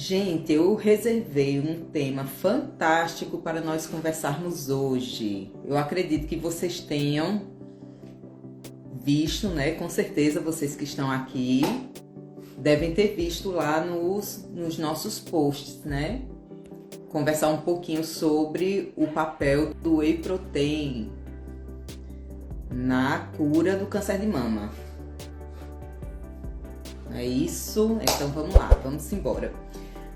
Gente, eu reservei um tema fantástico para nós conversarmos hoje. Eu acredito que vocês tenham visto, né? Com certeza vocês que estão aqui devem ter visto lá nos nossos posts, né? Conversar um pouquinho sobre o papel do Whey Protein na cura do câncer de mama. É isso? Então vamos lá, vamos embora.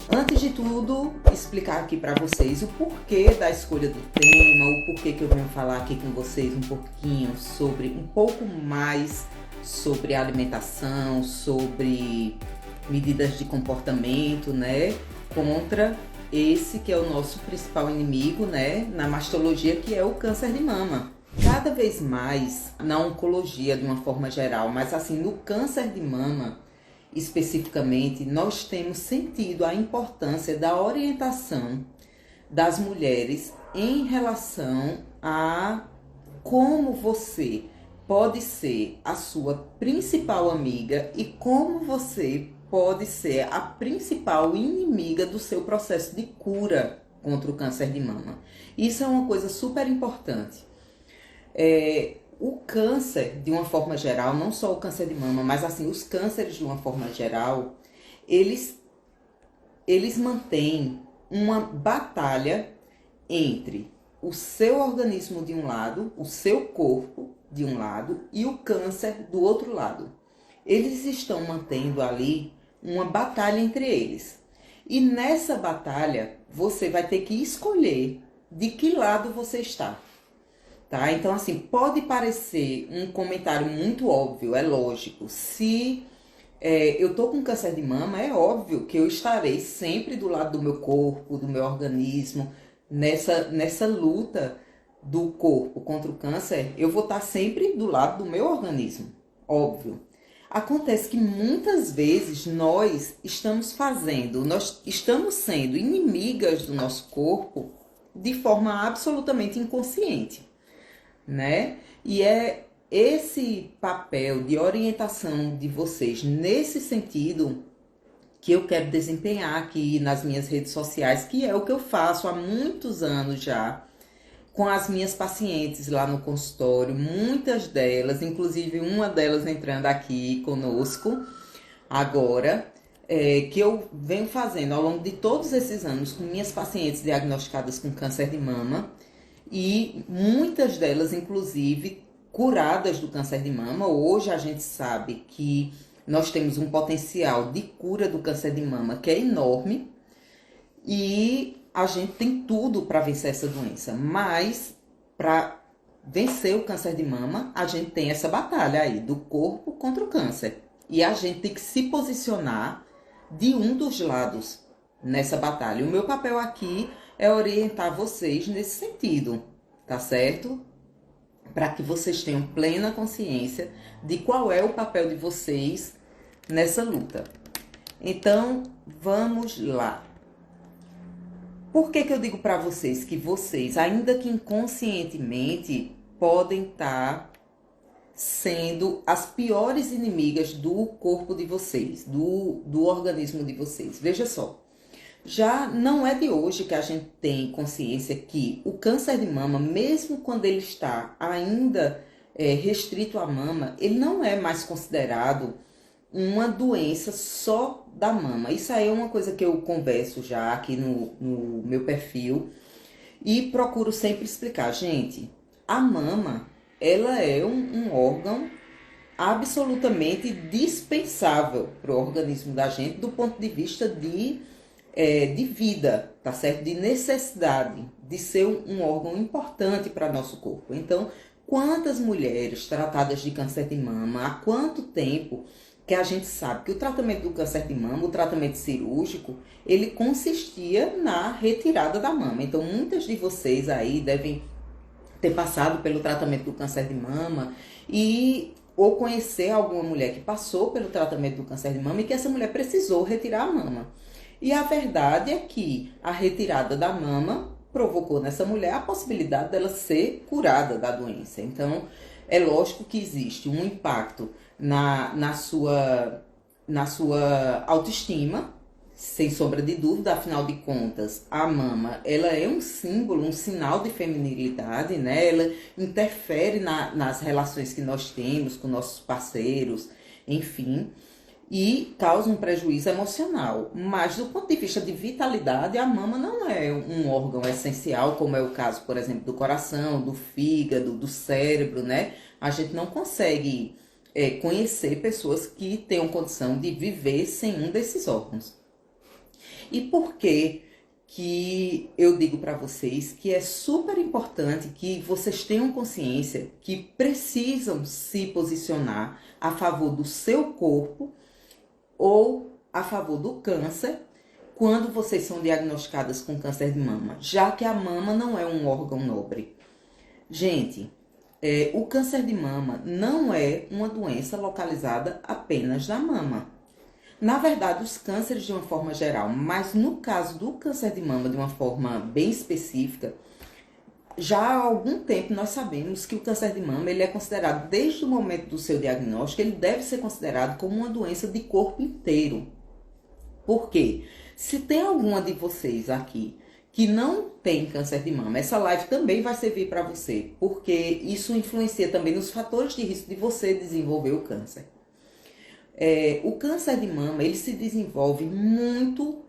Antes de tudo, explicar aqui para vocês o porquê da escolha do tema, o porquê que eu venho falar aqui com vocês um pouco mais sobre alimentação, sobre medidas de comportamento, né, contra esse que é o nosso principal inimigo, né, na mastologia, que é o câncer de mama. Cada vez mais, na oncologia de uma forma geral, mas assim, no câncer de mama, especificamente, nós temos sentido a importância da orientação das mulheres em relação a como você pode ser a sua principal amiga e como você pode ser a principal inimiga do seu processo de cura contra o câncer de mama. Isso é uma coisa super importante. O câncer, de uma forma geral, não só o câncer de mama, mas assim, os cânceres de uma forma geral, eles mantêm uma batalha entre o seu organismo de um lado, o seu corpo de um lado e o câncer do outro lado. Eles estão mantendo ali uma batalha entre eles. E nessa batalha, você vai ter que escolher de que lado você está. Tá? Então, assim, pode parecer um comentário muito óbvio, é lógico. Se eu tô com câncer de mama, é óbvio que eu estarei sempre do lado do meu corpo, do meu organismo, nessa luta do corpo contra o câncer, eu vou estar sempre do lado do meu organismo, óbvio. Acontece que muitas vezes nós estamos sendo inimigas do nosso corpo de forma absolutamente inconsciente, né? E é esse papel de orientação de vocês nesse sentido que eu quero desempenhar aqui nas minhas redes sociais, que é o que eu faço há muitos anos já com as minhas pacientes lá no consultório, muitas delas, inclusive uma delas entrando aqui conosco agora, que eu venho fazendo ao longo de todos esses anos com minhas pacientes diagnosticadas com câncer de mama, e muitas delas, inclusive, curadas do câncer de mama. Hoje a gente sabe que nós temos um potencial de cura do câncer de mama que é enorme e a gente tem tudo para vencer essa doença. Mas para vencer o câncer de mama, a gente tem essa batalha aí do corpo contra o câncer. E a gente tem que se posicionar de um dos lados nessa batalha. O meu papel aqui é orientar vocês nesse sentido, tá certo? Para que vocês tenham plena consciência de qual é o papel de vocês nessa luta. Então, vamos lá. Por que eu digo para vocês que vocês, ainda que inconscientemente, podem estar sendo as piores inimigas do corpo de vocês, do organismo de vocês? Veja só. Já não é de hoje que a gente tem consciência que o câncer de mama, mesmo quando ele está ainda restrito à mama, ele não é mais considerado uma doença só da mama. Isso aí é uma coisa que eu converso já aqui no meu perfil e procuro sempre explicar. Gente, a mama, ela é um órgão absolutamente dispensável para o organismo da gente do ponto de vista de vida, tá certo? De necessidade de ser um órgão importante para nosso corpo. Então, quantas mulheres tratadas de câncer de mama, há quanto tempo que a gente sabe que o tratamento do câncer de mama, o tratamento cirúrgico, ele consistia na retirada da mama. Então, muitas de vocês aí devem ter passado pelo tratamento do câncer de mama ou conhecer alguma mulher que passou pelo tratamento do câncer de mama e que essa mulher precisou retirar a mama. E a verdade é que a retirada da mama provocou nessa mulher a possibilidade dela ser curada da doença. Então, é lógico que existe um impacto na sua autoestima, Sem sombra de dúvida, afinal de contas, a mama, ela é um símbolo, um sinal de feminilidade, né? Ela interfere nas relações que nós temos com nossos parceiros, enfim, e causa um prejuízo emocional. Mas do ponto de vista de vitalidade, a mama não é um órgão essencial, como é o caso, por exemplo, do coração, do fígado, do cérebro, né? A gente não consegue conhecer pessoas que tenham condição de viver sem um desses órgãos. E por que eu digo para vocês que é super importante que vocês tenham consciência que precisam se posicionar a favor do seu corpo ou a favor do câncer quando vocês são diagnosticadas com câncer de mama, já que a mama não é um órgão nobre. Gente, o câncer de mama não é uma doença localizada apenas na mama. Na verdade, os cânceres de uma forma geral, mas no caso do câncer de mama de uma forma bem específica, já há algum tempo nós sabemos que o câncer de mama ele é considerado, desde o momento do seu diagnóstico, ele deve ser considerado como uma doença de corpo inteiro. Por quê? Se tem alguma de vocês aqui que não tem câncer de mama, essa live também vai servir para você, porque isso influencia também nos fatores de risco de você desenvolver o câncer. O câncer de mama ele se desenvolve muito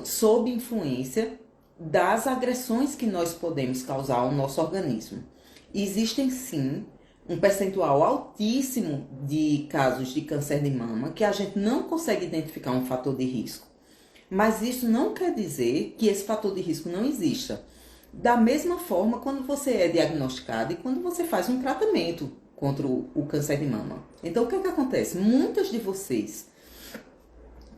sob influência das agressões que nós podemos causar ao nosso organismo. Existem sim um percentual altíssimo de casos de câncer de mama que a gente não consegue identificar um fator de risco. Mas isso não quer dizer que esse fator de risco não exista. Da mesma forma, quando você é diagnosticado e quando você faz um tratamento contra o câncer de mama. Então, o que acontece? Muitas de vocês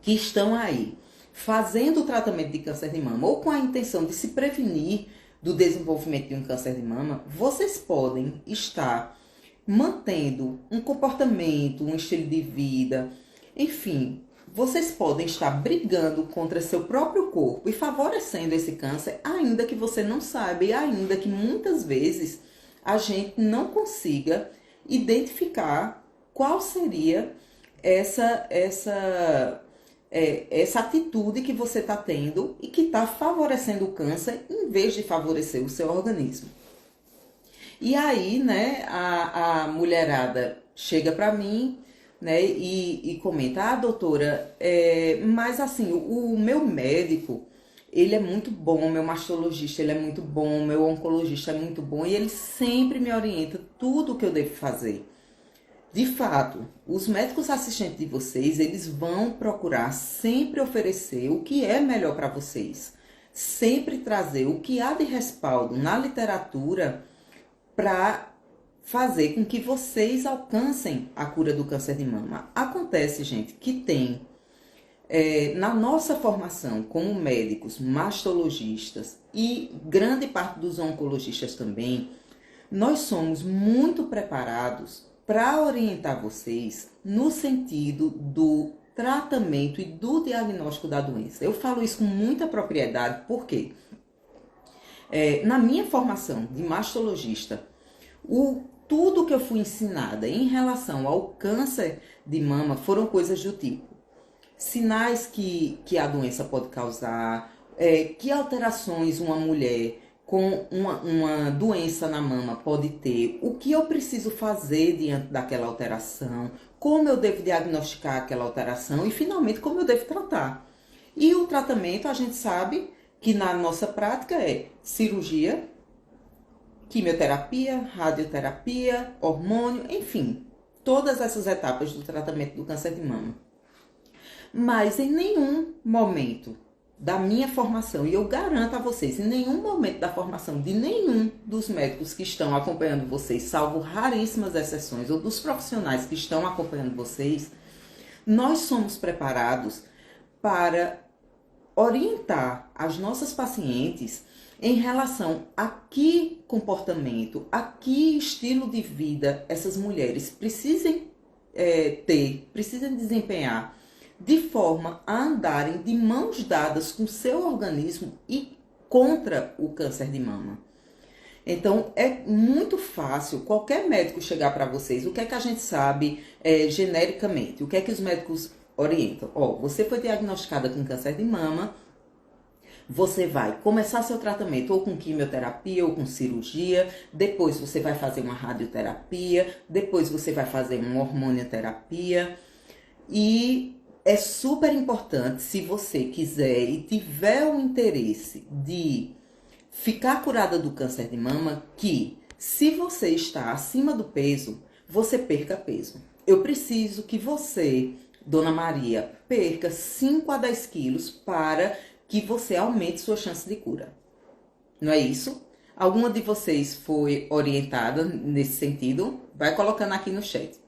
que estão aí fazendo o tratamento de câncer de mama ou com a intenção de se prevenir do desenvolvimento de um câncer de mama, vocês podem estar mantendo um comportamento, um estilo de vida, enfim, vocês podem estar brigando contra seu próprio corpo e favorecendo esse câncer, ainda que você não saiba e ainda que muitas vezes a gente não consiga identificar qual seria essa atitude que você está tendo e que está favorecendo o câncer em vez de favorecer o seu organismo. E aí, né, a mulherada chega para mim, né, e comenta, doutora, mas assim, o meu médico, ele é muito bom, meu mastologista ele é muito bom, meu oncologista é muito bom e ele sempre me orienta tudo o que eu devo fazer. De fato, os médicos assistentes de vocês, eles vão procurar sempre oferecer o que é melhor para vocês. Sempre trazer o que há de respaldo na literatura para fazer com que vocês alcancem a cura do câncer de mama. Acontece, gente, que tem na nossa formação como médicos, mastologistas e grande parte dos oncologistas também, nós somos muito preparados para orientar vocês no sentido do tratamento e do diagnóstico da doença. Eu falo isso com muita propriedade, porque na minha formação de mastologista, tudo que eu fui ensinada em relação ao câncer de mama foram coisas do tipo sinais que a doença pode causar, que alterações uma mulher com uma doença na mama pode ter, o que eu preciso fazer diante daquela alteração, como eu devo diagnosticar aquela alteração e, finalmente, como eu devo tratar. E o tratamento, a gente sabe que na nossa prática é cirurgia, quimioterapia, radioterapia, hormônio, enfim, todas essas etapas do tratamento do câncer de mama. Mas em nenhum momento da minha formação, e eu garanto a vocês, em nenhum momento da formação de nenhum dos médicos que estão acompanhando vocês, salvo raríssimas exceções, ou dos profissionais que estão acompanhando vocês, nós somos preparados para orientar as nossas pacientes em relação a que comportamento, a que estilo de vida essas mulheres precisam precisam desempenhar de forma a andarem de mãos dadas com seu organismo e contra o câncer de mama. Então, é muito fácil qualquer médico chegar para vocês. O que é que a gente sabe genericamente? O que é que os médicos orientam. Ó, você foi diagnosticada com câncer de mama, você vai começar seu tratamento ou com quimioterapia ou com cirurgia, depois você vai fazer uma radioterapia, depois você vai fazer uma hormonioterapia. E é super importante, se você quiser e tiver o interesse de ficar curada do câncer de mama, que se você está acima do peso, você perca peso. Eu preciso que você, Dona Maria, perca 5 a 10 quilos para que você aumente sua chance de cura. Não é isso? Alguma de vocês foi orientada nesse sentido? Vai colocando aqui no chat.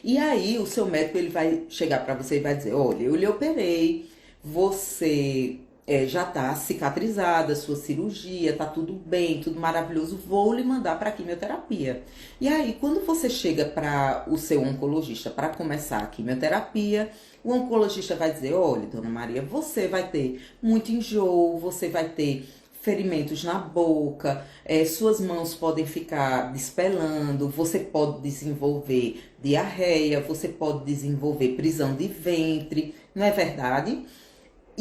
E aí o seu médico ele vai chegar para você e vai dizer, olha, eu lhe operei, você já está cicatrizada, sua cirurgia, tá tudo bem, tudo maravilhoso, vou lhe mandar para quimioterapia. E aí, quando você chega para o seu oncologista para começar a quimioterapia, o oncologista vai dizer, olha, Dona Maria, você vai ter muito enjoo, você vai ter ferimentos na boca, suas mãos podem ficar despelando, você pode desenvolver diarreia, você pode desenvolver prisão de ventre, não é verdade?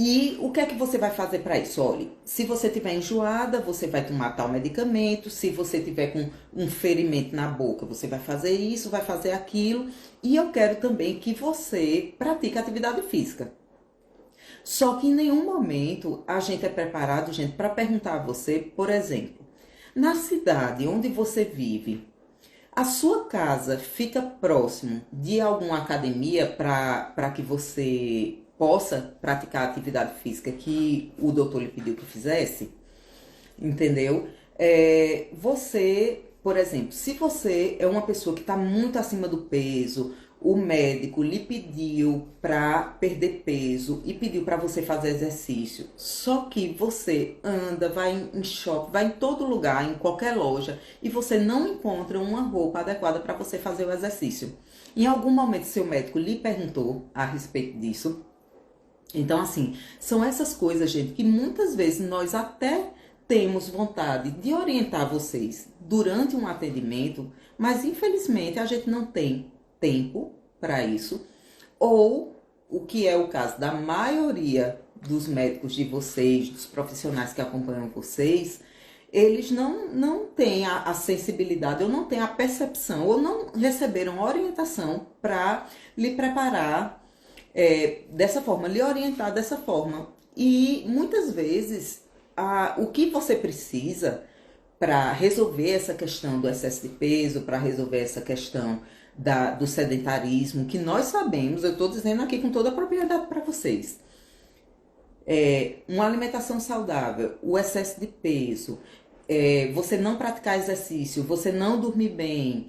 E o que é que você vai fazer para isso? Olha, se você estiver enjoada, você vai tomar tal medicamento. Se você tiver com um ferimento na boca, você vai fazer isso, vai fazer aquilo. E eu quero também que você pratique atividade física. Só que em nenhum momento a gente é preparado, gente, para perguntar a você, por exemplo, na cidade onde você vive, a sua casa fica próximo de alguma academia para que você possa praticar a atividade física que o doutor lhe pediu que fizesse, entendeu? Você, por exemplo, se você é uma pessoa que está muito acima do peso, o médico lhe pediu para perder peso e pediu para você fazer exercício, só que você anda, vai em shopping, vai em todo lugar, em qualquer loja, e você não encontra uma roupa adequada para você fazer o exercício. Em algum momento seu médico lhe perguntou a respeito disso. Então, assim, são essas coisas, gente, que muitas vezes nós até temos vontade de orientar vocês durante um atendimento, mas infelizmente a gente não tem tempo para isso, ou o que é o caso da maioria dos médicos de vocês, dos profissionais que acompanham vocês, eles não têm a sensibilidade, ou não têm a percepção, ou não receberam orientação para lhe preparar dessa forma, lhe orientar dessa forma. E muitas vezes o que você precisa para resolver essa questão do excesso de peso, para resolver essa questão do sedentarismo, que nós sabemos, eu estou dizendo aqui com toda a propriedade para vocês, uma alimentação saudável, o excesso de peso, você não praticar exercício, você não dormir bem,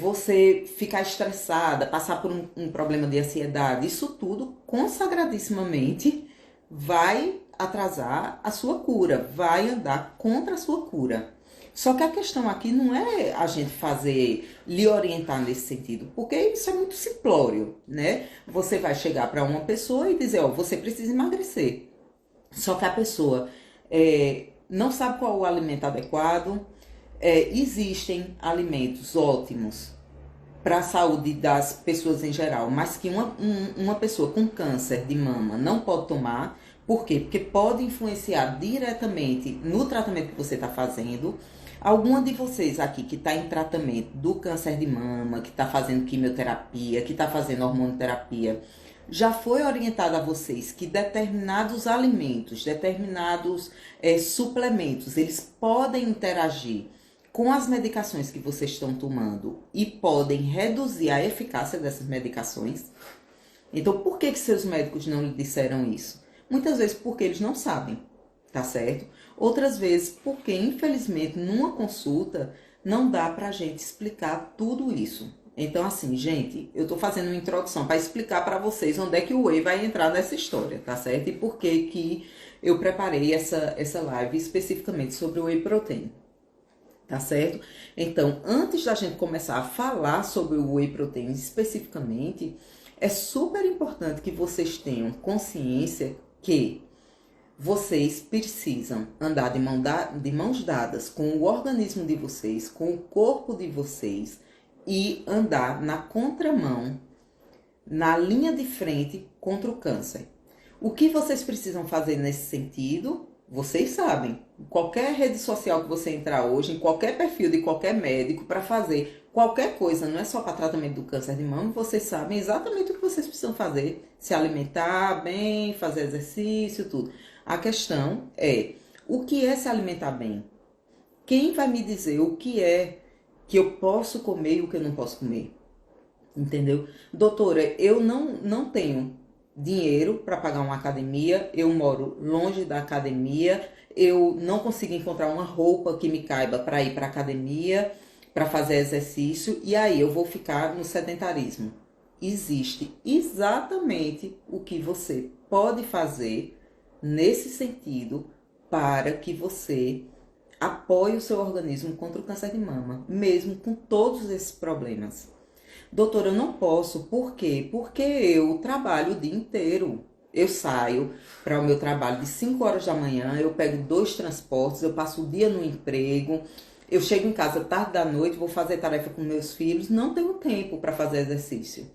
você ficar estressada, passar por um problema de ansiedade, isso tudo consagradissimamente vai atrasar a sua cura, vai andar contra a sua cura. Só que a questão aqui não é a gente lhe orientar nesse sentido, porque isso é muito simplório, né? Você vai chegar para uma pessoa e dizer, você precisa emagrecer. Só que a pessoa não sabe qual é o alimento adequado. Existem alimentos ótimos para a saúde das pessoas em geral, mas que uma pessoa com câncer de mama não pode tomar. Por quê? Porque pode influenciar diretamente no tratamento que você está fazendo. Alguma de vocês aqui que está em tratamento do câncer de mama, que está fazendo quimioterapia, que está fazendo hormonoterapia, já foi orientada a vocês que determinados alimentos, determinados suplementos, eles podem interagir com as medicações que vocês estão tomando e podem reduzir a eficácia dessas medicações. Então, por que seus médicos não lhe disseram isso? Muitas vezes porque eles não sabem, tá certo? Outras vezes porque, infelizmente, numa consulta não dá pra gente explicar tudo isso. Então, assim, gente, eu tô fazendo uma introdução para explicar para vocês onde é que o whey vai entrar nessa história, tá certo? E por que eu preparei essa live especificamente sobre o whey protein. Tá certo? Então, antes da gente começar a falar sobre o whey protein especificamente, é super importante que vocês tenham consciência que vocês precisam andar de mãos dadas com o organismo de vocês, com o corpo de vocês e andar na contramão na linha de frente contra o câncer. O que vocês precisam fazer nesse sentido? Vocês sabem. Qualquer rede social que você entrar hoje, em qualquer perfil de qualquer médico, para fazer qualquer coisa, não é só para tratamento do câncer de mama, vocês sabem exatamente o que vocês precisam fazer. Se alimentar bem, fazer exercício, tudo. A questão é, o que é se alimentar bem? Quem vai me dizer o que é que eu posso comer e o que eu não posso comer? Entendeu? Doutora, eu não tenho dinheiro para pagar uma academia, eu moro longe da academia, eu não consigo encontrar uma roupa que me caiba para ir para academia, para fazer exercício, e aí eu vou ficar no sedentarismo. Existe exatamente o que você pode fazer nesse sentido para que você apoie o seu organismo contra o câncer de mama, mesmo com todos esses problemas. Doutora, eu não posso. Por quê? Porque eu trabalho o dia inteiro. Eu saio para o meu trabalho de 5 horas da manhã, eu pego 2 transportes, eu passo o dia no emprego, eu chego em casa tarde da noite, vou fazer tarefa com meus filhos, não tenho tempo para fazer exercício.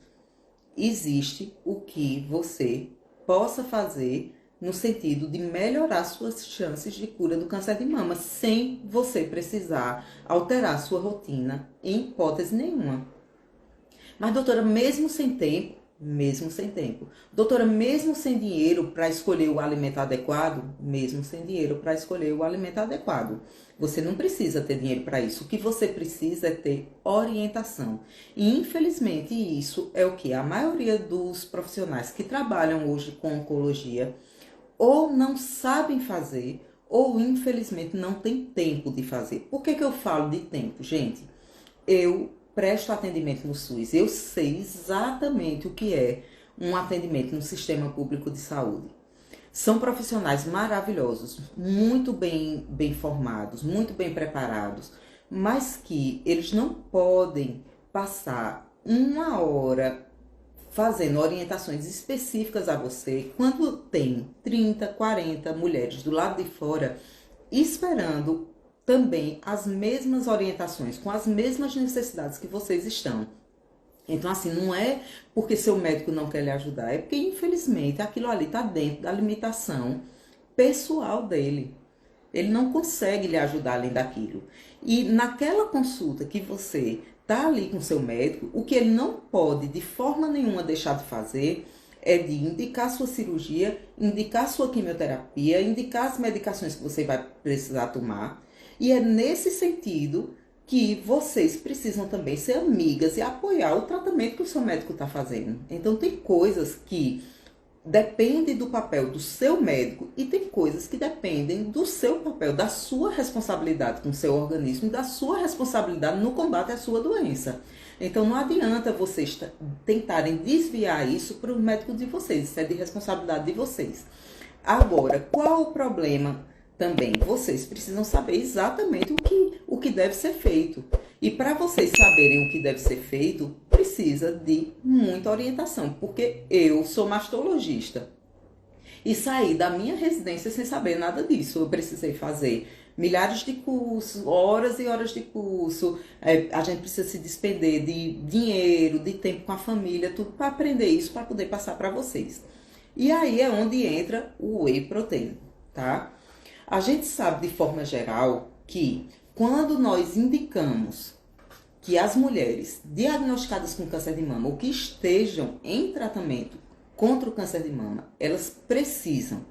Existe o que você possa fazer no sentido de melhorar suas chances de cura do câncer de mama, sem você precisar alterar sua rotina em hipótese nenhuma. Mas, doutora, mesmo sem tempo. Doutora, mesmo sem dinheiro para escolher o alimento adequado, mesmo sem dinheiro para escolher o alimento adequado. Você não precisa ter dinheiro para isso. O que você precisa é ter orientação. E, infelizmente, isso é o que a maioria dos profissionais que trabalham hoje com oncologia ou não sabem fazer, ou, infelizmente, não tem tempo de fazer. Por que eu falo de tempo, gente? Eu presto atendimento no SUS, eu sei exatamente o que é um atendimento no sistema público de saúde. São profissionais maravilhosos, muito bem formados, muito bem preparados, mas que eles não podem passar 1 hora fazendo orientações específicas a você quando tem 30, 40 mulheres do lado de fora esperando também as mesmas orientações, com as mesmas necessidades que vocês estão. Então, assim, não é porque seu médico não quer lhe ajudar, é porque, infelizmente, aquilo ali está dentro da limitação pessoal dele. Ele não consegue lhe ajudar além daquilo. E naquela consulta que você está ali com seu médico, o que ele não pode, de forma nenhuma, deixar de fazer é de indicar sua cirurgia, indicar sua quimioterapia, indicar as medicações que você vai precisar tomar. E é nesse sentido que vocês precisam também ser amigas e apoiar o tratamento que o seu médico está fazendo. Então, tem coisas que dependem do papel do seu médico e tem coisas que dependem do seu papel, da sua responsabilidade com o seu organismo e da sua responsabilidade no combate à sua doença. Então, não adianta vocês tentarem desviar isso para o médico de vocês. Isso é de responsabilidade de vocês. Agora, qual o problema? Também vocês precisam saber exatamente o que deve ser feito. E para vocês saberem o que deve ser feito, precisa de muita orientação, porque eu sou mastologista e saí da minha residência sem saber nada disso. Eu precisei fazer milhares de cursos, horas e horas de curso. A gente precisa se despender de dinheiro, de tempo com a família, tudo para aprender isso, para poder passar para vocês. E aí é onde entra o whey protein, tá? A gente sabe de forma geral que quando nós indicamos que as mulheres diagnosticadas com câncer de mama ou que estejam em tratamento contra o câncer de mama, elas precisam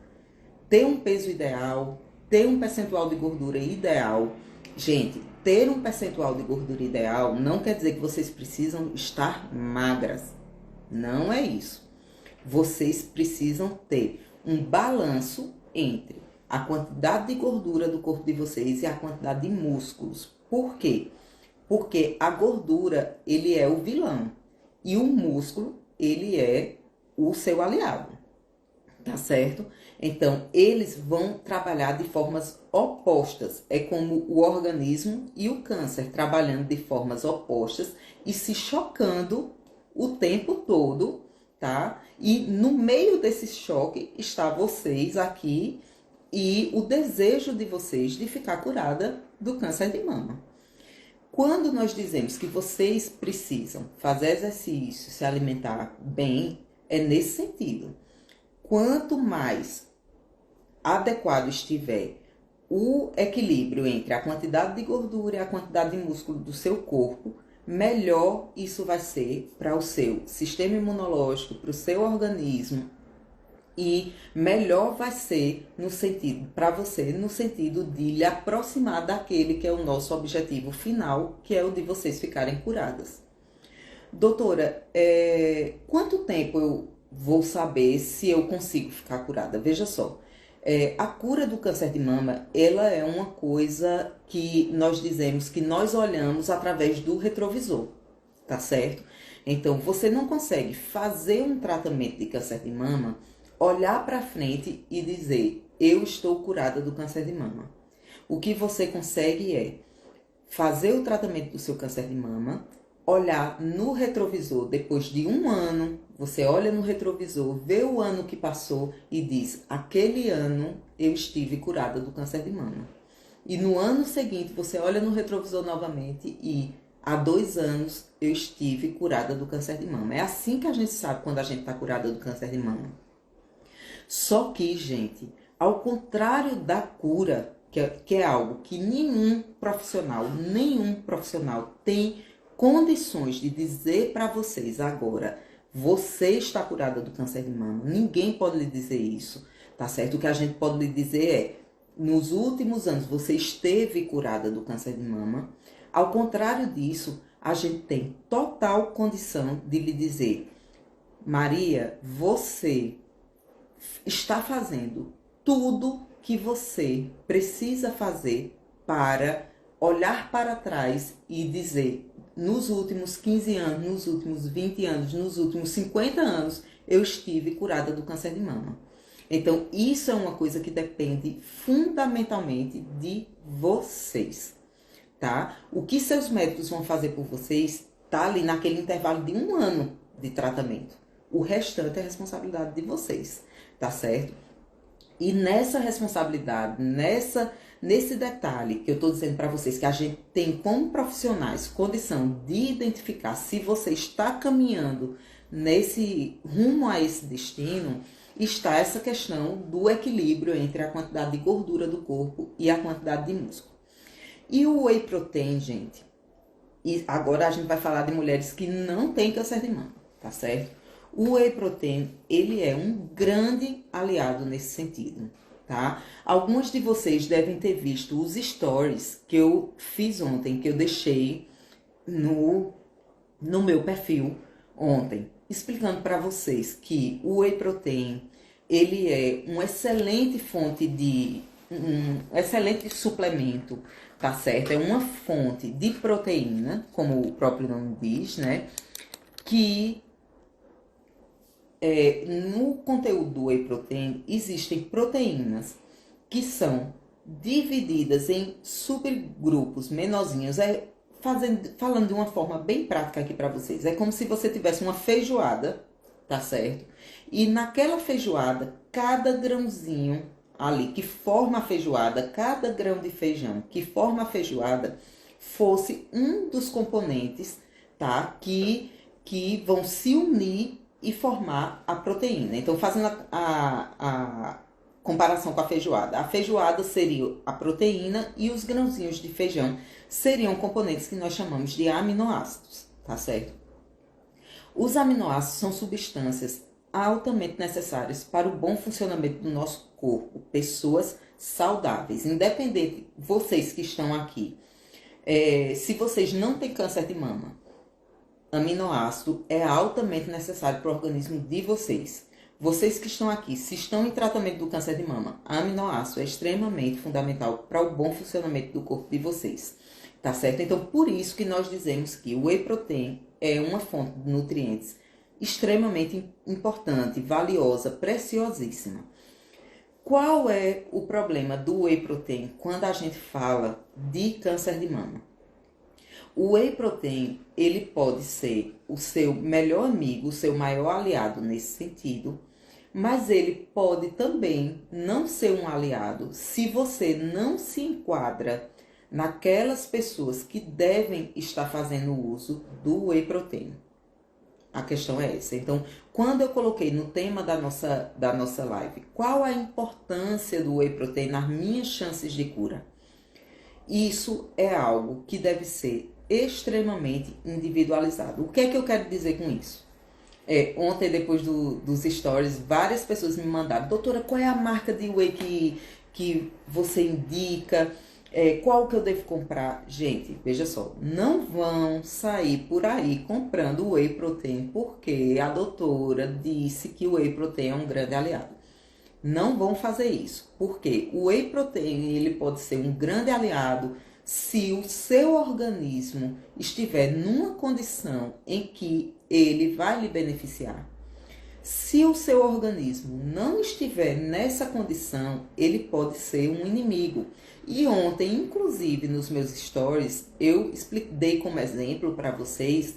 ter um peso ideal, ter um percentual de gordura ideal. Gente, ter um percentual de gordura ideal não quer dizer que vocês precisam estar magras. Não é isso. Vocês precisam ter um balanço entre a quantidade de gordura do corpo de vocês e a quantidade de músculos. Por quê? Porque a gordura, ele é o vilão. E o músculo, ele é o seu aliado. Tá certo? Então, eles vão trabalhar de formas opostas. É como o organismo e o câncer trabalhando de formas opostas e se chocando o tempo todo, tá? E no meio desse choque está vocês aqui e o desejo de vocês de ficar curada do câncer de mama. Quando nós dizemos que vocês precisam fazer exercício, se alimentar bem, é nesse sentido. Quanto mais adequado estiver o equilíbrio entre a quantidade de gordura e a quantidade de músculo do seu corpo, melhor isso vai ser para o seu sistema imunológico, para o seu organismo, e melhor vai ser no sentido para você, no sentido de lhe aproximar daquele que é o nosso objetivo final, que é o de vocês ficarem curadas. Doutora, quanto tempo eu vou saber se eu consigo ficar curada? Veja só, a cura do câncer de mama, ela é uma coisa que nós dizemos que nós olhamos através do retrovisor, tá certo? Então, você não consegue fazer um tratamento de câncer de mama, olhar para frente e dizer, eu estou curada do câncer de mama. O que você consegue é fazer o tratamento do seu câncer de mama, olhar no retrovisor depois de um ano, você olha no retrovisor, vê o ano que passou e diz, aquele ano eu estive curada do câncer de mama. E no ano seguinte você olha no retrovisor novamente e há 2 anos eu estive curada do câncer de mama. É assim que a gente sabe quando a gente está curada do câncer de mama. Só que, gente, ao contrário da cura, que é algo que nenhum profissional tem condições de dizer para vocês agora, você está curada do câncer de mama. Ninguém pode lhe dizer isso, tá certo? O que a gente pode lhe dizer é, nos últimos anos você esteve curada do câncer de mama. Ao contrário disso, a gente tem total condição de lhe dizer, Maria, você está fazendo tudo que você precisa fazer para olhar para trás e dizer, nos últimos 15 anos, nos últimos 20 anos, nos últimos 50 anos, eu estive curada do câncer de mama. Então, isso é uma coisa que depende fundamentalmente de vocês, tá? O que seus médicos vão fazer por vocês está ali naquele intervalo de 1 ano de tratamento. O restante é responsabilidade de vocês, tá certo? E nessa responsabilidade, nesse detalhe que eu estou dizendo para vocês, que a gente tem como profissionais condição de identificar se você está caminhando nesse rumo a esse destino, está essa questão do equilíbrio entre a quantidade de gordura do corpo e a quantidade de músculo. E o whey protein, gente, e agora a gente vai falar de mulheres que não têm câncer de mama, tá certo? O whey protein, ele é um grande aliado nesse sentido, tá? Alguns de vocês devem ter visto os stories que eu fiz ontem, que eu deixei no meu perfil ontem, explicando para vocês que o whey protein, ele é uma excelente fonte um excelente suplemento, tá certo? É uma fonte de proteína, como o próprio nome diz, né? Que no conteúdo do whey protein existem proteínas que são divididas em subgrupos menorzinhos. Falando de uma forma bem prática aqui para vocês, é como se você tivesse uma feijoada, tá certo? E naquela feijoada, cada grãozinho ali que forma a feijoada, cada grão de feijão que forma a feijoada, fosse um dos componentes, tá? Que vão se unir e formar a proteína. Então, fazendo a comparação com a feijoada seria a proteína e os grãozinhos de feijão seriam componentes que nós chamamos de aminoácidos, tá certo? Os aminoácidos são substâncias altamente necessárias para o bom funcionamento do nosso corpo, pessoas saudáveis, independente, vocês que estão aqui, se vocês não têm câncer de mama, aminoácido é altamente necessário para o organismo de vocês. Vocês que estão aqui, se estão em tratamento do câncer de mama, aminoácido é extremamente fundamental para o bom funcionamento do corpo de vocês, tá certo? Então, por isso que nós dizemos que o whey protein é uma fonte de nutrientes extremamente importante, valiosa, preciosíssima. Qual é o problema do whey protein quando a gente fala de câncer de mama? O whey protein, ele pode ser o seu melhor amigo, o seu maior aliado nesse sentido, mas ele pode também não ser um aliado se você não se enquadra naquelas pessoas que devem estar fazendo uso do whey protein. A questão é essa. Então, quando eu coloquei no tema da nossa live, qual a importância do whey protein nas minhas chances de cura? Isso é algo que deve ser extremamente individualizado. O que é que eu quero dizer com isso? Ontem, depois dos stories, várias pessoas me mandaram: doutora, qual é a marca de whey que você indica? Qual que eu devo comprar? Gente, veja só, não vão sair por aí comprando whey protein porque a doutora disse que o whey protein é um grande aliado. Não vão fazer isso, porque o whey protein ele pode ser um grande aliado se o seu organismo estiver numa condição em que ele vai lhe beneficiar. Se o seu organismo não estiver nessa condição, ele pode ser um inimigo. E ontem, inclusive nos meus stories, eu dei como exemplo para vocês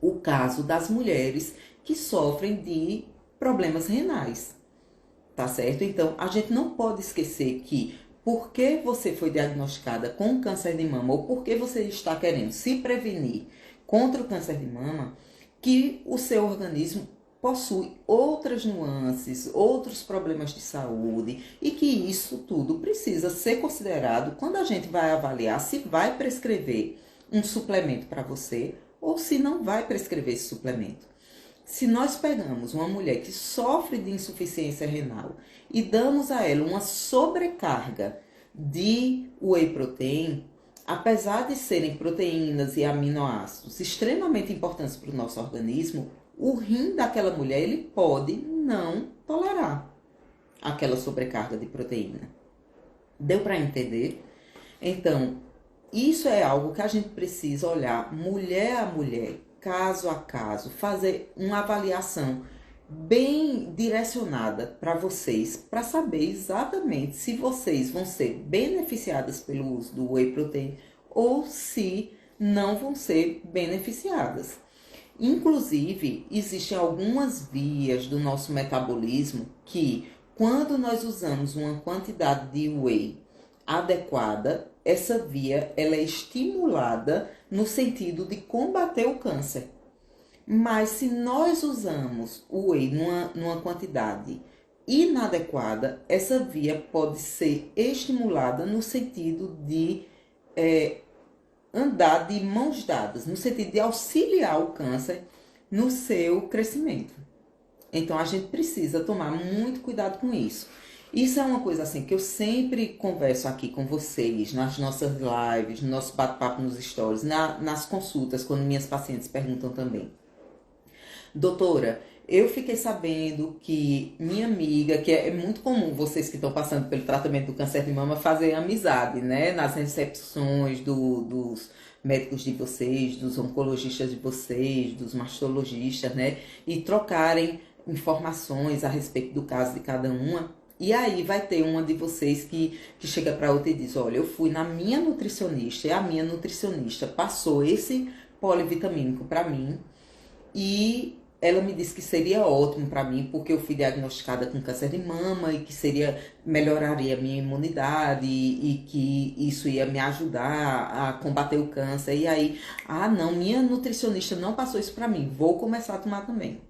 o caso das mulheres que sofrem de problemas renais. Tá certo? Então, a gente não pode esquecer que porque você foi diagnosticada com câncer de mama ou porque você está querendo se prevenir contra o câncer de mama, que o seu organismo possui outras nuances, outros problemas de saúde e que isso tudo precisa ser considerado quando a gente vai avaliar se vai prescrever um suplemento para você ou se não vai prescrever esse suplemento. Se nós pegamos uma mulher que sofre de insuficiência renal e damos a ela uma sobrecarga de whey protein, apesar de serem proteínas e aminoácidos extremamente importantes para o nosso organismo, o rim daquela mulher ele pode não tolerar aquela sobrecarga de proteína. Deu para entender? Então, isso é algo que a gente precisa olhar mulher a mulher, caso a caso, fazer uma avaliação bem direcionada para vocês, para saber exatamente se vocês vão ser beneficiadas pelo uso do whey protein ou se não vão ser beneficiadas. Inclusive, existem algumas vias do nosso metabolismo que, quando nós usamos uma quantidade de whey adequada, essa via ela é estimulada no sentido de combater o câncer. Mas se nós usamos o whey numa quantidade inadequada, essa via pode ser estimulada no sentido de andar de mãos dadas, no sentido de auxiliar o câncer no seu crescimento. Então a gente precisa tomar muito cuidado com isso. Isso é uma coisa assim que eu sempre converso aqui com vocês, nas nossas lives, no nosso bate-papo nos stories, nas consultas, quando minhas pacientes perguntam também. Doutora, eu fiquei sabendo que minha amiga, que é muito comum vocês que estão passando pelo tratamento do câncer de mama fazer amizade, né? Nas recepções dos médicos de vocês, dos oncologistas de vocês, dos mastologistas, né? E trocarem informações a respeito do caso de cada uma. E aí vai ter uma de vocês que chega para outra e diz: olha, eu fui na minha nutricionista e a minha nutricionista passou esse polivitamínico para mim e ela me disse que seria ótimo para mim porque eu fui diagnosticada com câncer de mama e que melhoraria a minha imunidade e que isso ia me ajudar a combater o câncer. E aí, não, minha nutricionista não passou isso para mim, vou começar a tomar também.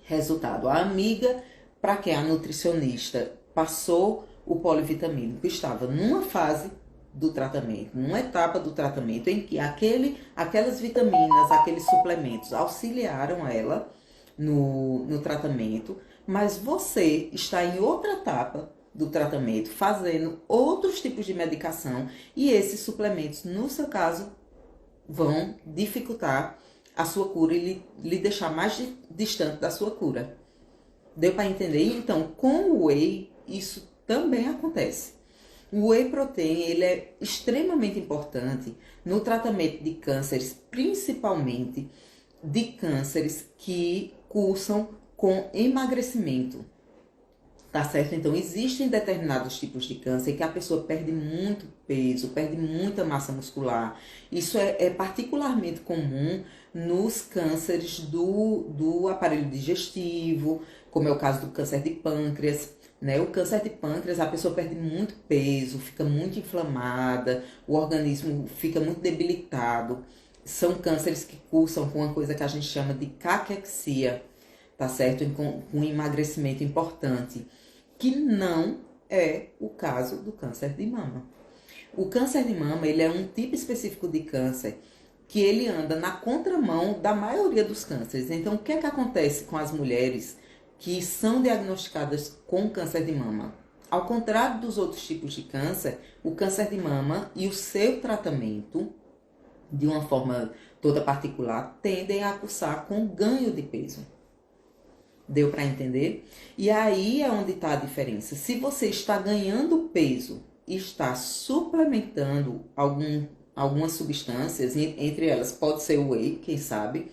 Resultado, a amiga para quem a nutricionista passou o polivitamínico estava numa fase do tratamento, numa etapa do tratamento em que aquelas vitaminas, aqueles suplementos auxiliaram ela no tratamento, mas você está em outra etapa do tratamento, fazendo outros tipos de medicação e esses suplementos, no seu caso, vão dificultar a sua cura e lhe deixar mais distante da sua cura. Deu para entender? Então, com o whey, isso também acontece. O whey protein ele é extremamente importante no tratamento de cânceres, principalmente de cânceres que cursam com emagrecimento. Tá certo? Então, existem determinados tipos de câncer que a pessoa perde muito peso, perde muita massa muscular. Isso é particularmente comum nos cânceres do aparelho digestivo, como é o caso do câncer de pâncreas, né? O câncer de pâncreas, a pessoa perde muito peso, fica muito inflamada, o organismo fica muito debilitado. São cânceres que cursam com uma coisa que a gente chama de caquexia, tá certo? Com um emagrecimento importante, que não é o caso do câncer de mama. O câncer de mama, ele é um tipo específico de câncer que ele anda na contramão da maioria dos cânceres. Então, o que é que acontece com as mulheres que são diagnosticadas com câncer de mama? Ao contrário dos outros tipos de câncer, o câncer de mama e o seu tratamento, de uma forma toda particular, tendem a cursar com ganho de peso. Deu para entender? E aí é onde está a diferença. Se você está ganhando peso e está suplementando algumas substâncias, entre elas pode ser o whey, quem sabe,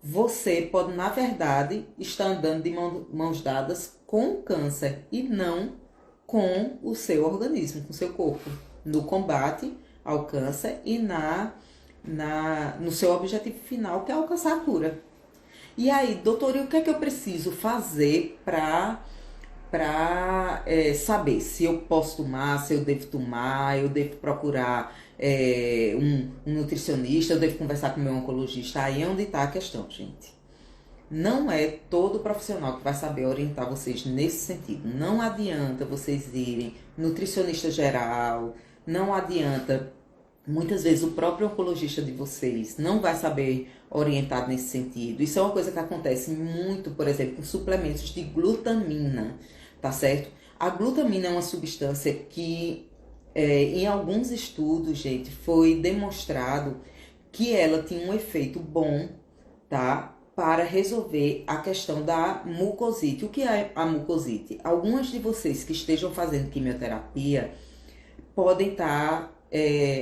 você pode, na verdade, estar andando de mãos dadas com o câncer e não com o seu organismo, com o seu corpo, no combate ao câncer e no seu objetivo final, que é alcançar a cura. E aí, doutor, e o que é que eu preciso fazer para saber se eu posso tomar, se eu devo procurar um nutricionista, eu devo conversar com o meu oncologista? Aí é onde está a questão, gente. Não é todo profissional que vai saber orientar vocês nesse sentido. Não adianta vocês irem nutricionista geral, não adianta. Muitas vezes o próprio oncologista de vocês não vai saber orientar nesse sentido. Isso é uma coisa que acontece muito, por exemplo, com suplementos de glutamina, tá certo? A glutamina é uma substância que, em alguns estudos, gente, foi demonstrado que ela tinha um efeito bom, tá? Para resolver a questão da mucosite. O que é a mucosite? Algumas de vocês que estejam fazendo quimioterapia podem estar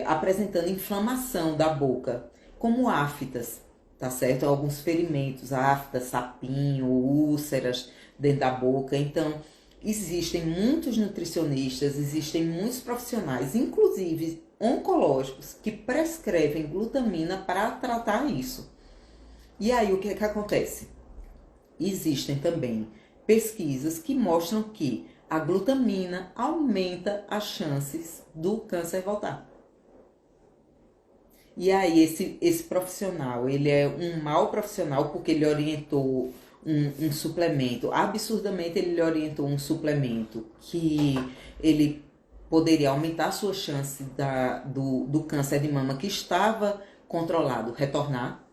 apresentando inflamação da boca, como aftas, tá certo? Alguns ferimentos, aftas, sapinho, úlceras dentro da boca. Então, existem muitos nutricionistas, existem muitos profissionais, inclusive oncológicos, que prescrevem glutamina para tratar isso. E aí, o que é que acontece? Existem também pesquisas que mostram que a glutamina aumenta as chances do câncer voltar. E aí esse profissional, ele é um mau profissional porque ele orientou um suplemento. Absurdamente ele orientou um suplemento que ele poderia aumentar a sua chance do câncer de mama que estava controlado retornar.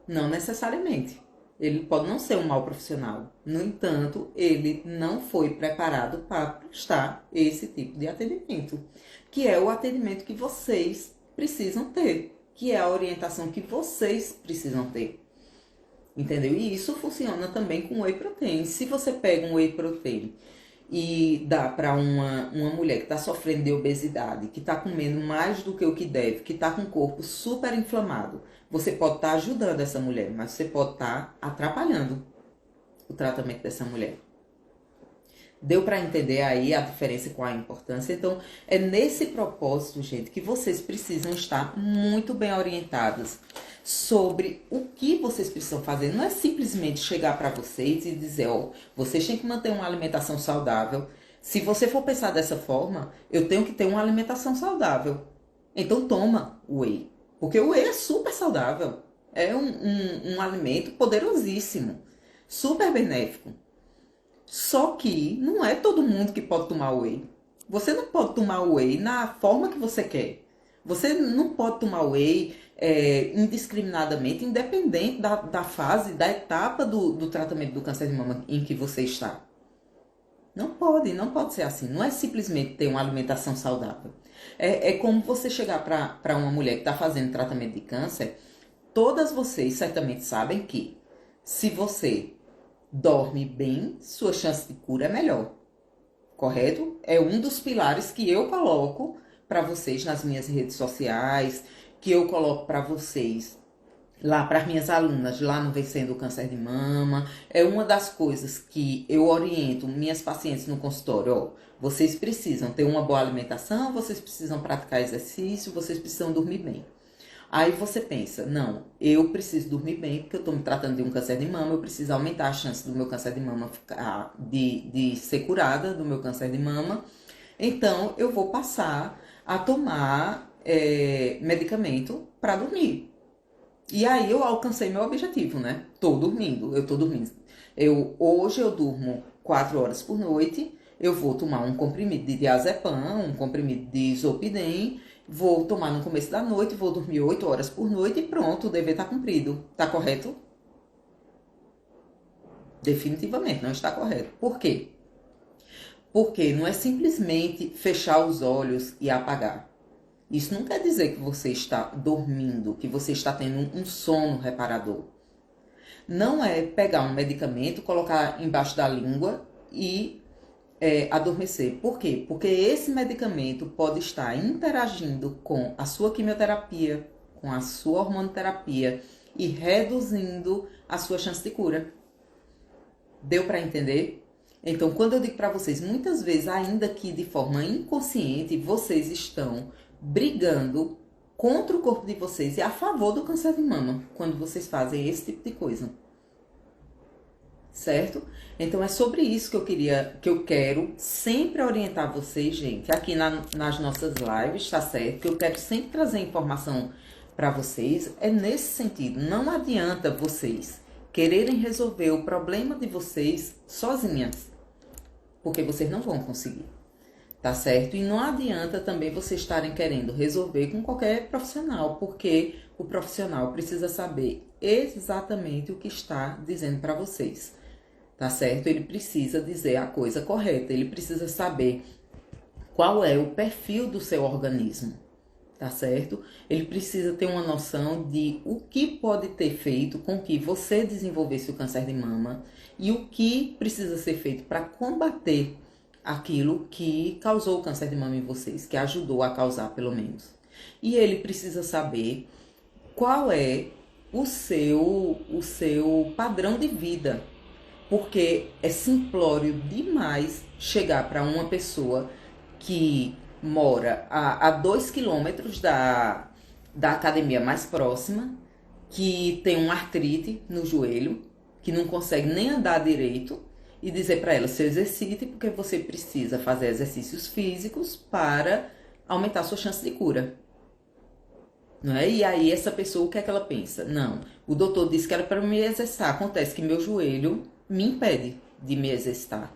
Não necessariamente. Ele pode não ser um mau profissional. No entanto, ele não foi preparado para prestar esse tipo de atendimento, que é o atendimento que vocês precisam ter, que é a orientação que vocês precisam ter. Entendeu? E isso funciona também com whey protein. Se você pega um whey protein e dá para uma mulher que está sofrendo de obesidade, que está comendo mais do que o que deve, que está com o corpo super inflamado, você pode estar ajudando essa mulher, mas você pode estar atrapalhando o tratamento dessa mulher. Deu para entender aí a diferença e qual a importância? Então, é nesse propósito, gente, que vocês precisam estar muito bem orientadas sobre o que vocês precisam fazer. Não é simplesmente chegar para vocês e dizer, ó, vocês têm que manter uma alimentação saudável. Se você for pensar dessa forma, eu tenho que ter uma alimentação saudável. Então, toma o whey. Porque o whey é super saudável. É um alimento poderosíssimo. Super benéfico. Só que não é todo mundo que pode tomar whey. Você não pode tomar whey na forma que você quer. Você não pode tomar whey indiscriminadamente, independente da fase, da etapa do tratamento do câncer de mama em que você está. Não pode ser assim. Não é simplesmente ter uma alimentação saudável. É como você chegar para uma mulher que está fazendo tratamento de câncer. Todas vocês certamente sabem que se você dorme bem, sua chance de cura é melhor. Correto? É um dos pilares que eu coloco para vocês nas minhas redes sociais, que eu coloco para vocês lá, para as minhas alunas, lá no Vencendo o Câncer de Mama. É uma das coisas que eu oriento minhas pacientes no consultório. Ó, vocês precisam ter uma boa alimentação, vocês precisam praticar exercício, vocês precisam dormir bem. Aí você pensa, não, eu preciso dormir bem porque eu estou me tratando de um câncer de mama, eu preciso aumentar a chance do meu câncer de mama de ser curada do meu câncer de mama. Então, eu vou passar a tomar medicamento para dormir. E aí eu alcancei meu objetivo, né? Eu tô dormindo. Hoje eu durmo 4 horas por noite, eu vou tomar um comprimido de diazepam, um comprimido de zolpidem, vou tomar no começo da noite, vou dormir 8 horas por noite e pronto, o dever tá cumprido. Tá correto? Definitivamente não está correto. Por quê? Porque não é simplesmente fechar os olhos e apagar. Isso não quer dizer que você está dormindo, que você está tendo um sono reparador. Não é pegar um medicamento, colocar embaixo da língua e adormecer. Por quê? Porque esse medicamento pode estar interagindo com a sua quimioterapia, com a sua hormonoterapia e reduzindo a sua chance de cura. Deu para entender? Então, quando eu digo para vocês, muitas vezes, ainda que de forma inconsciente, vocês estão brigando contra o corpo de vocês e a favor do câncer de mama, quando vocês fazem esse tipo de coisa. Certo? Então é sobre isso que eu quero sempre orientar vocês, gente, aqui nas nossas lives, tá certo? Que eu quero sempre trazer informação para vocês, é nesse sentido. Não adianta vocês quererem resolver o problema de vocês sozinhas, porque vocês não vão conseguir. Tá certo? E não adianta também vocês estarem querendo resolver com qualquer profissional, porque o profissional precisa saber exatamente o que está dizendo para vocês. Tá certo? Ele precisa dizer a coisa correta, ele precisa saber qual é o perfil do seu organismo. Tá certo? Ele precisa ter uma noção de o que pode ter feito com que você desenvolvesse o câncer de mama e o que precisa ser feito para combater aquilo que causou o câncer de mama em vocês, que ajudou a causar pelo menos. E ele precisa saber qual é o seu padrão de vida, porque é simplório demais chegar para uma pessoa que mora a 2 quilômetros da academia mais próxima, que tem uma artrite no joelho, que não consegue nem andar direito, e dizer para ela, se exercite porque você precisa fazer exercícios físicos para aumentar sua chance de cura. Não é? E aí essa pessoa, o que é que ela pensa? Não, o doutor disse que era para me exercitar, acontece que meu joelho me impede de me exercitar.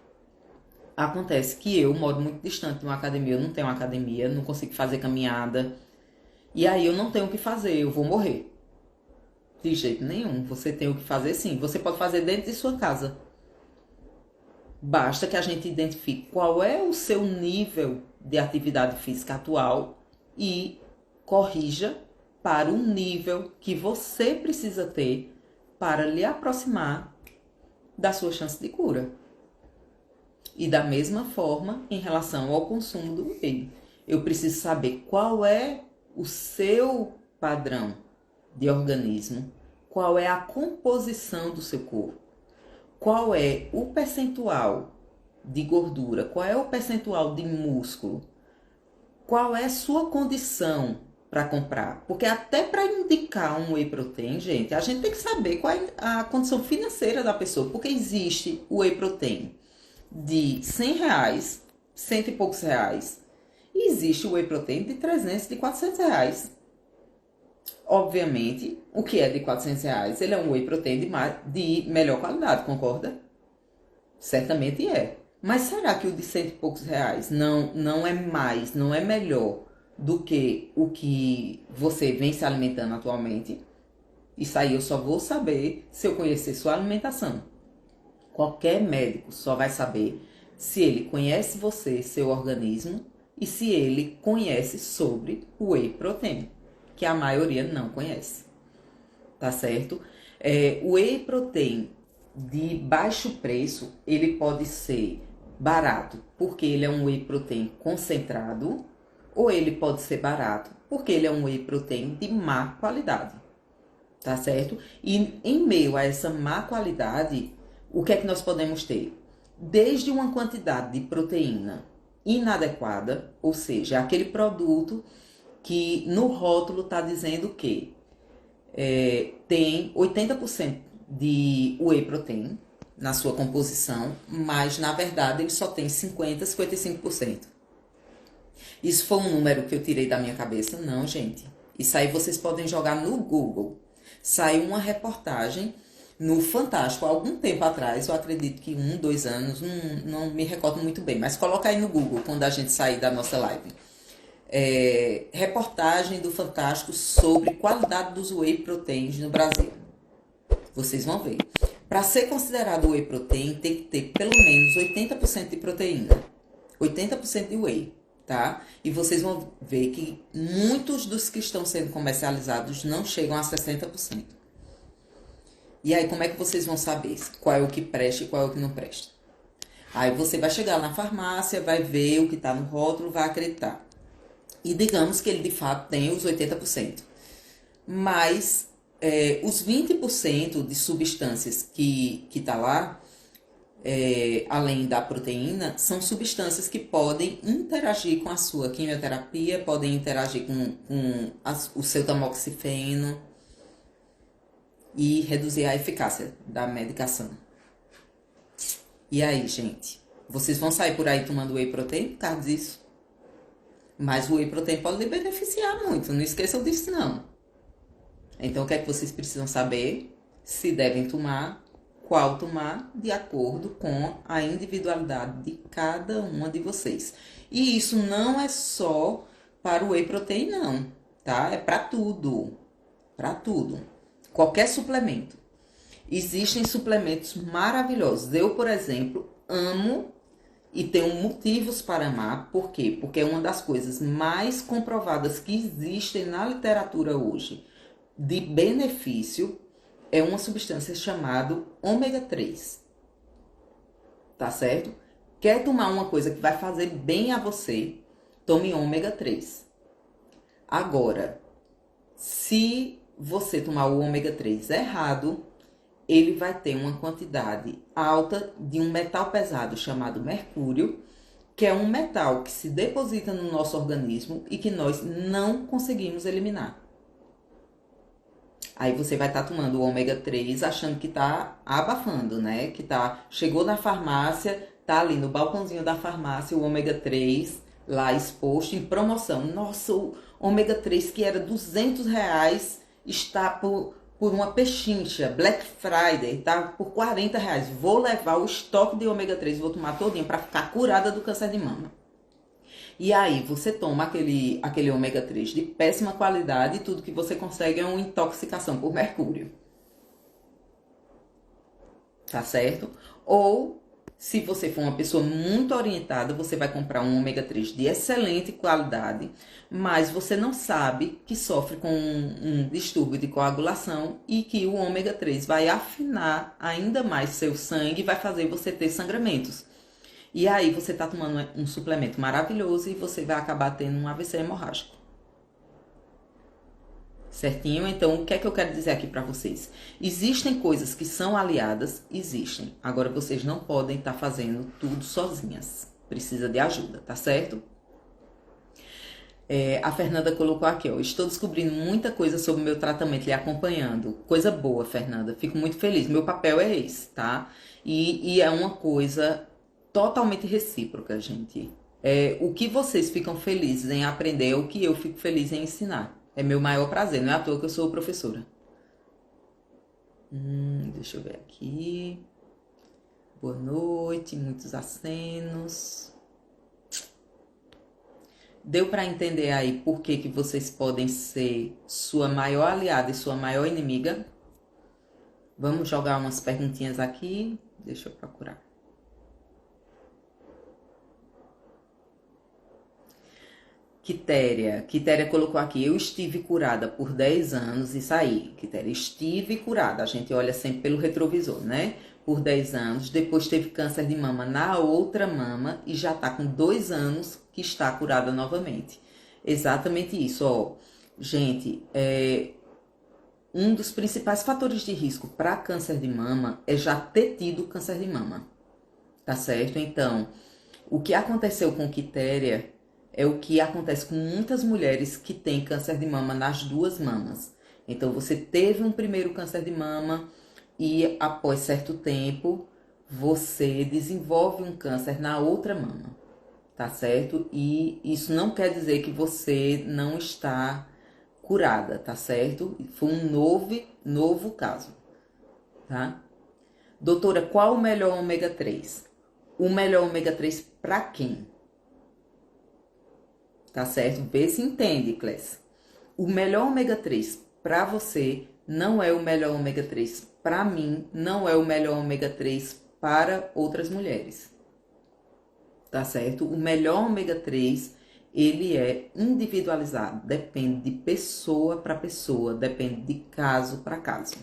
Acontece que eu moro muito distante de uma academia, eu não tenho uma academia, não consigo fazer caminhada, e aí eu não tenho o que fazer, eu vou morrer. De jeito nenhum, você tem o que fazer sim, você pode fazer dentro de sua casa. Basta que a gente identifique qual é o seu nível de atividade física atual e corrija para o nível que você precisa ter para lhe aproximar da sua chance de cura. E da mesma forma, em relação ao consumo do whey, eu preciso saber qual é o seu padrão de organismo, qual é a composição do seu corpo, qual é o percentual de gordura, qual é o percentual de músculo, qual é a sua condição para comprar. Porque até para indicar um whey protein, gente, a gente tem que saber qual é a condição financeira da pessoa, porque existe o whey protein de R$100, cento e poucos reais, e existe o whey protein de 300, de R$400. Obviamente, o que é de R$400, ele é um whey protein de melhor qualidade, concorda? Certamente é. Mas será que o de cento e poucos reais não é mais, não é melhor do que o que você vem se alimentando atualmente? Isso aí eu só vou saber se eu conhecer sua alimentação. Qualquer médico só vai saber se ele conhece você, seu organismo, e se ele conhece sobre o whey protein, que a maioria não conhece, tá certo? O whey protein de baixo preço, ele pode ser barato, porque ele é um whey protein concentrado, ou ele pode ser barato, porque ele é um whey protein de má qualidade, tá certo? E em meio a essa má qualidade, o que é que nós podemos ter? Desde uma quantidade de proteína inadequada, ou seja, aquele produto que no rótulo está dizendo que tem 80% de whey protein na sua composição, mas na verdade ele só tem 50, 55%. Isso foi um número que eu tirei da minha cabeça? Não, gente. Isso aí vocês podem jogar no Google. Saiu uma reportagem no Fantástico há algum tempo atrás, eu acredito que 1, 2 anos, não me recordo muito bem, mas coloca aí no Google quando a gente sair da nossa live. Reportagem do Fantástico sobre qualidade dos whey proteins no Brasil. Vocês vão ver. Para ser considerado whey protein, tem que ter pelo menos 80% de proteína. 80% de whey, tá? E vocês vão ver que muitos dos que estão sendo comercializados não chegam a 60%. E aí, como é que vocês vão saber qual é o que presta e qual é o que não presta? Aí você vai chegar na farmácia, vai ver o que está no rótulo, vai acreditar. E digamos que ele de fato tem os 80%. Mas os 20% de substâncias que está lá, além da proteína, são substâncias que podem interagir com a sua quimioterapia, podem interagir com o seu tamoxifeno e reduzir a eficácia da medicação. E aí, gente? Vocês vão sair por aí tomando whey protein por causa disso? Mas o whey protein pode lhe beneficiar muito, não esqueçam disso não. Então o que é que vocês precisam saber? Se devem tomar, qual tomar, de acordo com a individualidade de cada uma de vocês. E isso não é só para o whey protein não, tá? É para tudo, para tudo. Qualquer suplemento. Existem suplementos maravilhosos. Eu, por exemplo, amo e tenho motivos para amar. Por quê? Porque é uma das coisas mais comprovadas que existem na literatura hoje de benefício, é uma substância chamada ômega 3. Tá certo? Quer tomar uma coisa que vai fazer bem a você? Tome ômega 3. Agora, se você tomar o ômega 3 errado, ele vai ter uma quantidade alta de um metal pesado chamado mercúrio, que é um metal que se deposita no nosso organismo e que nós não conseguimos eliminar. Aí você vai estar tomando o ômega 3 achando que está abafando, né? Que chegou na farmácia, tá ali no balcãozinho da farmácia o ômega 3 lá exposto em promoção. Nossa, o ômega 3 que era R$ 200 está por uma pechincha, Black Friday, tá por R$ 40. Vou levar o estoque de ômega 3 e vou tomar todinho para ficar curada do câncer de mama. E aí você toma aquele ômega 3 de péssima qualidade e tudo que você consegue é uma intoxicação por mercúrio. Tá certo? Ou, se você for uma pessoa muito orientada, você vai comprar um ômega 3 de excelente qualidade, mas você não sabe que sofre com um distúrbio de coagulação e que o ômega 3 vai afinar ainda mais seu sangue e vai fazer você ter sangramentos. E aí você está tomando um suplemento maravilhoso e você vai acabar tendo um AVC hemorrágico. Certinho? Então, o que é que eu quero dizer aqui para vocês? Existem coisas que são aliadas, existem. Agora, vocês não podem estar fazendo tudo sozinhas. Precisa de ajuda, tá certo? A Fernanda colocou aqui, ó. Estou descobrindo muita coisa sobre o meu tratamento e acompanhando. Coisa boa, Fernanda. Fico muito feliz. Meu papel é esse, tá? E é uma coisa totalmente recíproca, gente. O que vocês ficam felizes em aprender é o que eu fico feliz em ensinar. É meu maior prazer, não é à toa que eu sou professora. Deixa eu ver aqui. Boa noite, muitos acenos. Deu para entender aí por que vocês podem ser sua maior aliada e sua maior inimiga? Vamos jogar umas perguntinhas aqui. Deixa eu procurar. Quitéria colocou aqui, eu estive curada por 10 anos e saí. Quitéria, estive curada, a gente olha sempre pelo retrovisor, né? Por 10 anos, depois teve câncer de mama na outra mama e já tá com 2 anos que está curada novamente. Exatamente isso, ó. Gente, um dos principais fatores de risco para câncer de mama é já ter tido câncer de mama, tá certo? Então, o que aconteceu com Quitéria é o que acontece com muitas mulheres que têm câncer de mama nas duas mamas. Então, você teve um primeiro câncer de mama e após certo tempo, você desenvolve um câncer na outra mama, tá certo? E isso não quer dizer que você não está curada, tá certo? Foi um novo caso, tá? Doutora, qual o melhor ômega 3? O melhor ômega 3 para quem? Tá certo? Vê se entende, Clécia. O melhor ômega 3 para você não é o melhor ômega 3 para mim, não é o melhor ômega 3 para outras mulheres. Tá certo? O melhor ômega 3, ele é individualizado, depende de pessoa para pessoa, depende de caso para caso.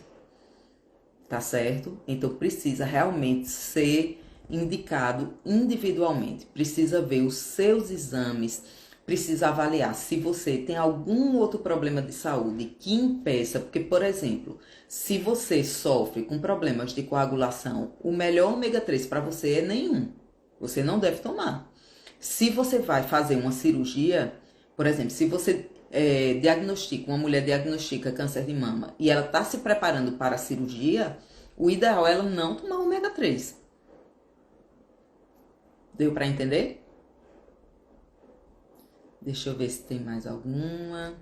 Tá certo? Então precisa realmente ser indicado individualmente. Precisa ver os seus exames, precisa avaliar se você tem algum outro problema de saúde que impeça, porque, por exemplo, se você sofre com problemas de coagulação, o melhor ômega 3 para você é nenhum. Você não deve tomar. Se você vai fazer uma cirurgia, por exemplo, se você uma mulher diagnostica câncer de mama e ela está se preparando para a cirurgia, o ideal é ela não tomar ômega 3. Deu para entender? Deixa eu ver se tem mais alguma.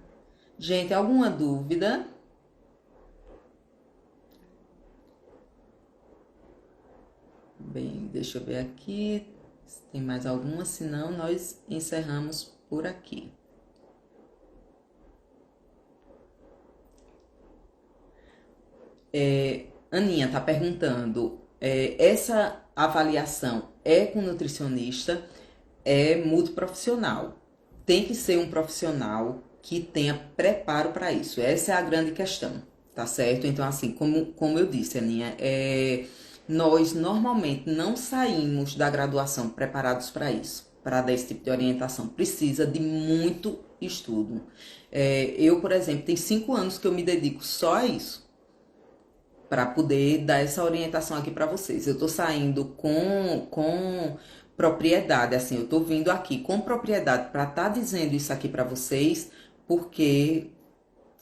Gente, alguma dúvida? Bem, deixa eu ver aqui se tem mais alguma, senão nós encerramos por aqui. Aninha tá perguntando, essa avaliação é com nutricionista, é multiprofissional. Tem que ser um profissional que tenha preparo para isso. Essa é a grande questão, tá certo? Então, assim, como eu disse, Aninha, nós normalmente não saímos da graduação preparados para isso, para dar esse tipo de orientação. Precisa de muito estudo. Eu, por exemplo, tem 5 anos que eu me dedico só a isso, para poder dar essa orientação aqui para vocês. Eu tô saindo com propriedade, assim, eu tô vindo aqui com propriedade para estar dizendo isso aqui para vocês, porque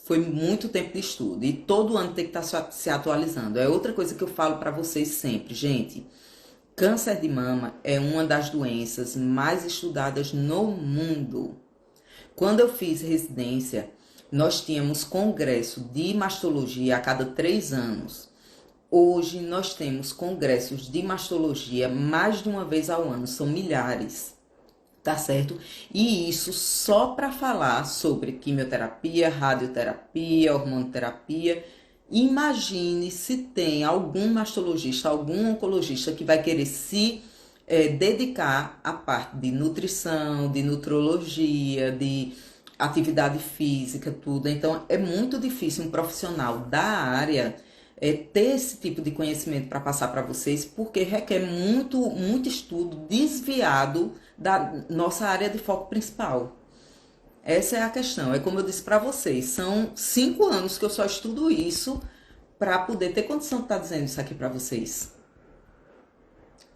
foi muito tempo de estudo e todo ano tem que estar se atualizando. É outra coisa que eu falo para vocês sempre, gente. Câncer de mama é uma das doenças mais estudadas no mundo. Quando eu fiz residência, nós tínhamos congresso de mastologia a cada 3 anos. Hoje nós temos congressos de mastologia mais de uma vez ao ano, são milhares, tá certo? E isso só para falar sobre quimioterapia, radioterapia, hormonoterapia. Imagine se tem algum mastologista, algum oncologista que vai querer se dedicar à parte de nutrição, de nutrologia, de atividade física, tudo. Então, é muito difícil um profissional da área ter esse tipo de conhecimento para passar para vocês, porque requer muito estudo desviado da nossa área de foco principal. Essa é a questão. É como eu disse para vocês, são 5 anos que eu só estudo isso para poder ter condição de estar dizendo isso aqui para vocês.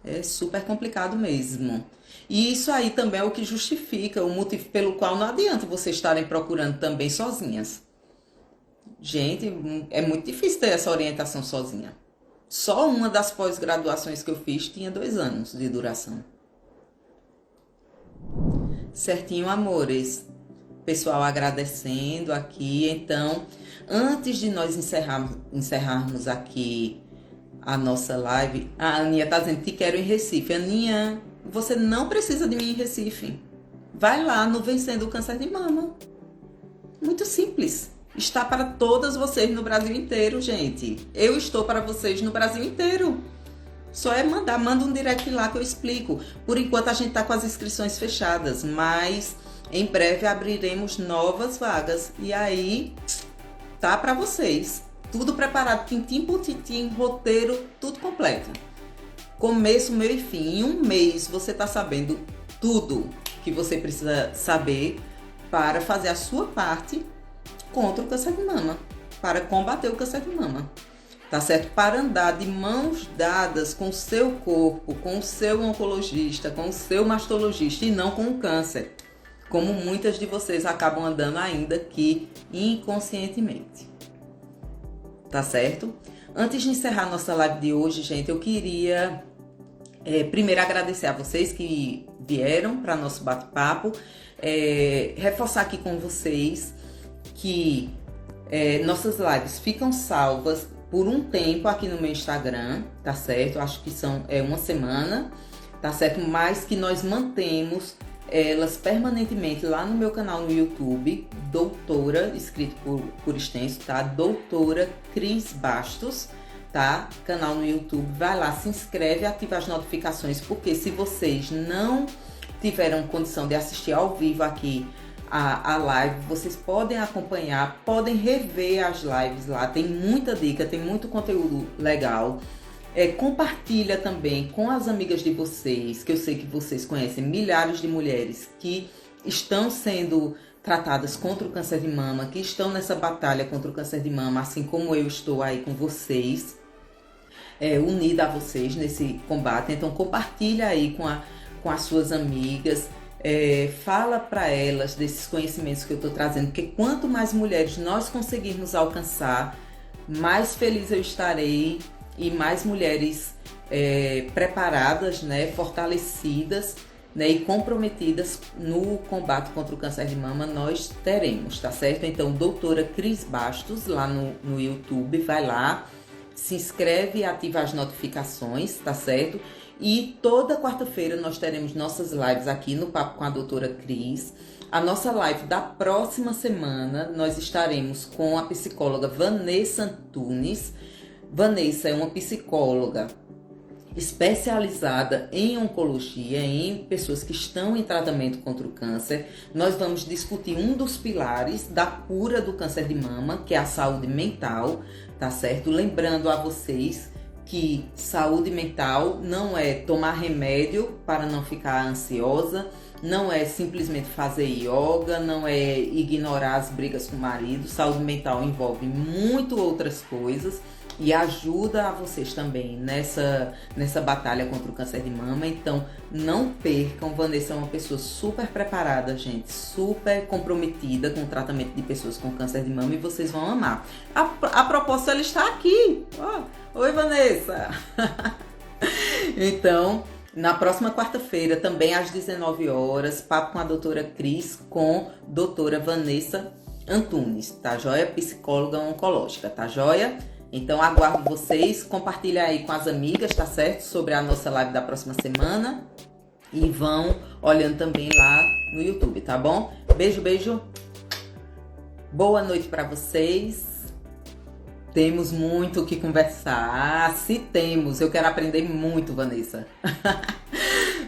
É super complicado mesmo. E isso aí também é o que justifica o motivo pelo qual não adianta vocês estarem procurando também sozinhas. Gente, é muito difícil ter essa orientação sozinha. Só uma das pós-graduações que eu fiz tinha 2 anos de duração. Certinho, amores. Pessoal agradecendo aqui. Então, antes de nós encerrarmos aqui a nossa live, a Aninha tá dizendo que quero em Recife. Aninha, você não precisa de mim em Recife. Vai lá no Vencendo o Câncer de Mama. Muito simples. Está para todas vocês no Brasil inteiro, gente. Eu estou para vocês no Brasil inteiro. Só é manda um direct lá que eu explico. Por enquanto a gente está com as inscrições fechadas, mas em breve abriremos novas vagas. E aí, tá para vocês. Tudo preparado, tintim por tintim, roteiro, tudo completo. Começo, meio e fim. Em 1 mês você está sabendo tudo que você precisa saber para fazer a sua parte contra o câncer de mama, para combater o câncer de mama, tá certo? Para andar de mãos dadas com o seu corpo, com o seu oncologista, com o seu mastologista e não com o câncer. como muitas de vocês acabam andando ainda aqui inconscientemente. Tá certo? Antes de encerrar nossa live de hoje, gente, eu queria primeiro agradecer a vocês que vieram para nosso bate-papo, reforçar aqui com vocês que nossas lives ficam salvas por um tempo aqui no meu Instagram, tá certo? Acho que são uma semana, tá certo? Mas que nós mantemos elas permanentemente lá no meu canal no YouTube, doutora, escrito por extenso, tá? Doutora Cris Bastos, tá? Canal no YouTube, vai lá, se inscreve, ativa as notificações, porque se vocês não tiveram condição de assistir ao vivo aqui a live, vocês podem acompanhar, podem rever as lives lá, tem muita dica, tem muito conteúdo legal. Compartilha também com as amigas de vocês, que eu sei que vocês conhecem milhares de mulheres que estão sendo tratadas contra o câncer de mama, que estão nessa batalha contra o câncer de mama, assim como eu estou aí com vocês, unida a vocês nesse combate. Então compartilha aí com as suas amigas, fala para elas desses conhecimentos que eu estou trazendo, porque quanto mais mulheres nós conseguirmos alcançar, mais feliz eu estarei e mais mulheres preparadas, né, fortalecidas, né, e comprometidas no combate contra o câncer de mama nós teremos, tá certo? Então, doutora Cris Bastos, lá no YouTube, vai lá, se inscreve e ativa as notificações, tá certo? E toda quarta-feira nós teremos nossas lives aqui no Papo com a doutora Cris. A nossa live da próxima semana nós estaremos com a psicóloga Vanessa Antunes. Vanessa é uma psicóloga especializada em oncologia, em pessoas que estão em tratamento contra o câncer. Nós vamos discutir um dos pilares da cura do câncer de mama, que é a saúde mental, tá certo? Lembrando a vocês que saúde mental não é tomar remédio para não ficar ansiosa, não é simplesmente fazer yoga, não é ignorar as brigas com o marido. Saúde mental envolve muito outras coisas e ajuda a vocês também nessa batalha contra o câncer de mama. Então não percam, Vanessa é uma pessoa super preparada, gente, super comprometida com o tratamento de pessoas com câncer de mama, e vocês vão amar. A propósito, ela está aqui. Oi, Vanessa! Então, na próxima quarta-feira, também às 19 horas, papo com a doutora Cris, com doutora Vanessa Antunes, tá joia? Psicóloga oncológica, tá joia? Então, aguardo vocês, compartilha aí com as amigas, tá certo? Sobre a nossa live da próxima semana. E vão olhando também lá no YouTube, tá bom? Beijo, beijo. Boa noite para vocês. Temos muito o que conversar. Se temos, eu quero aprender muito, Vanessa.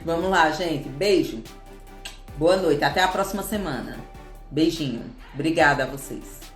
Vamos lá, gente. Beijo. Boa noite. Até a próxima semana. Beijinho. Obrigada a vocês.